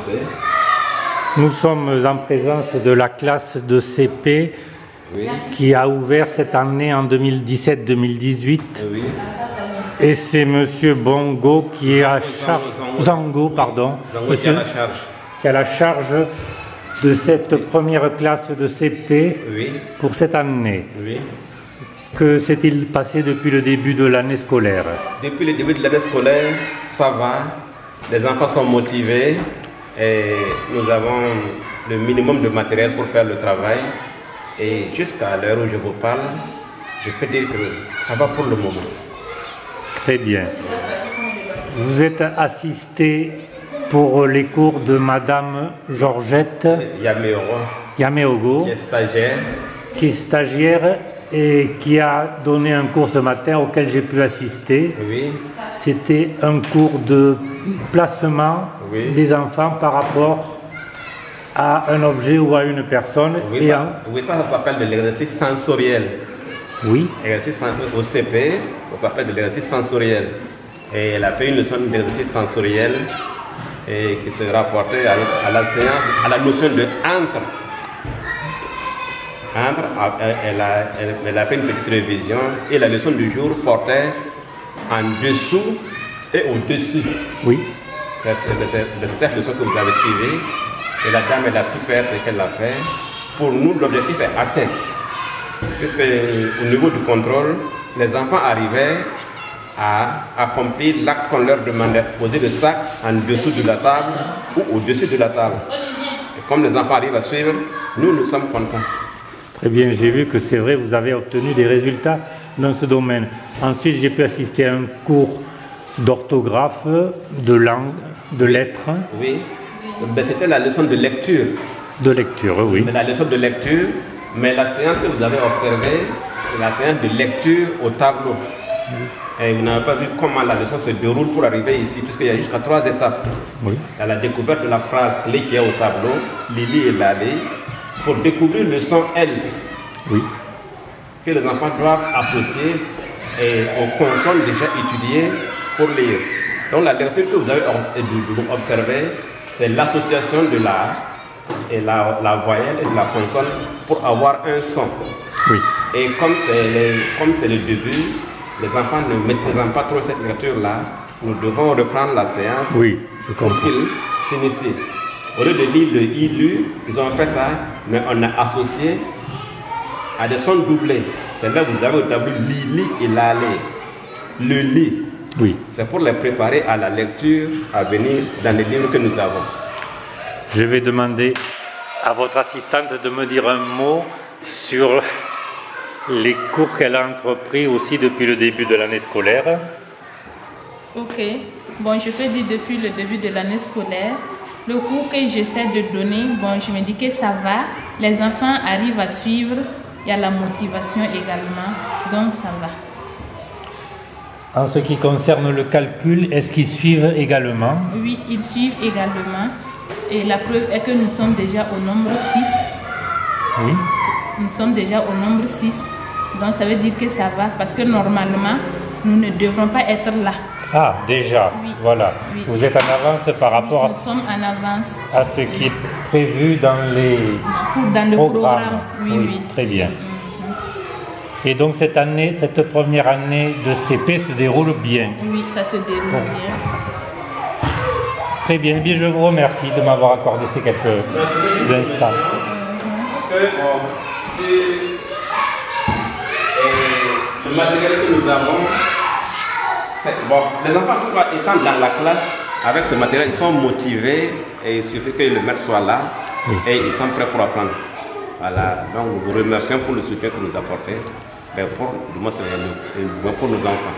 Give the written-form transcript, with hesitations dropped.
commencer. Nous sommes en présence de la classe de CP qui a ouvert cette année en 2017-2018. Oui. Et c'est Monsieur Bongo qui est à charge, Zango, pardon, Zango qui a la charge de cette première classe de CP pour cette année. Oui. Que s'est-il passé depuis le début de l'année scolaire? Depuis le début de l'année scolaire, ça va. Les enfants sont motivés et nous avons le minimum de matériel pour faire le travail. Et jusqu'à l'heure où je vous parle, je peux dire que ça va pour le moment. Très bien. Vous êtes assisté pour les cours de Madame Georgette Yameogo, qui est stagiaire et qui a donné un cours ce matin auquel j'ai pu assister. Oui. C'était un cours de placement des enfants par rapport à un objet ou à une personne. Oui, ça s'appelle de l'exercice sensoriel. Oui. Exercice au CP, ça s'appelle de l'exercice sensoriel. Et elle a fait une leçon d'exercice sensoriel et qui se rapportait à la séance, à la notion de entre. Elle a fait une petite révision et la leçon du jour portait en dessous et au-dessus. Oui. C'est cette leçon que vous avez suivie. Et la dame, elle a pu faire ce qu'elle a fait. Pour nous, l'objectif est atteint. Puisque au niveau du contrôle, les enfants arrivaient à accomplir l'acte qu'on leur demandait, poser le sac en dessous de la table ou au-dessus de la table. Et comme les enfants arrivent à suivre, nous sommes contents. Très bien, j'ai vu que c'est vrai, vous avez obtenu des résultats dans ce domaine. Ensuite, j'ai pu assister à un cours d'orthographe, de langue, de lettres. Oui, c'était la leçon de lecture. De lecture, oui. La leçon de lecture, mais la séance que vous avez observée, c'est la séance de lecture au tableau. Et vous n'avez pas vu comment la leçon se déroule pour arriver ici, puisqu'il y a jusqu'à 3 étapes. Oui. Il y a la découverte de la phrase clé qui est au tableau, Lily et Lalé, pour découvrir le son L, que les enfants doivent associer aux consonnes déjà étudiées pour lire. Donc la lecture que vous avez observée, c'est l'association de la voyelle et de la consonne pour avoir un son. Oui. Et comme c'est le début, les enfants ne maîtrisant pas trop cette lecture-là, nous devons reprendre la séance pour qu'ils s'initient. Au lieu de lire le I-lu, ils ont fait ça, mais on a associé à des sons doublés. C'est là que vous avez au tableau li et lalé. Le li, c'est pour les préparer à la lecture à venir dans les livres que nous avons. Je vais demander à votre assistante de me dire un mot sur les cours qu'elle a entrepris aussi depuis le début de l'année scolaire. Ok, bon, je peux dire depuis le début de l'année scolaire, le cours que j'essaie de donner, bon, je me dis que ça va, les enfants arrivent à suivre, il y a la motivation également, donc ça va. En ce qui concerne le calcul, est-ce qu'ils suivent également? Oui, ils suivent également. Et la preuve est que nous sommes déjà au nombre 6. Oui. Nous sommes déjà au nombre 6. Donc ça veut dire que ça va, parce que normalement, nous ne devrons pas être là. Ah, déjà, voilà. Oui. Vous êtes en avance par rapport nous sommes en avance à ce qui est prévu dans le programme. Oui, très bien. Et donc cette année, cette première année de CP se déroule bien. Oui, ça se déroule bien. Très bien, je vous remercie de m'avoir accordé ces quelques instants. Parce que le matériel que nous avons, les enfants en tout cas étant dans la classe avec ce matériel, ils sont motivés et il suffit que le maître soit là et ils sont prêts pour apprendre. Voilà, donc nous vous remercions pour le soutien que vous nous apportez, pour nos enfants.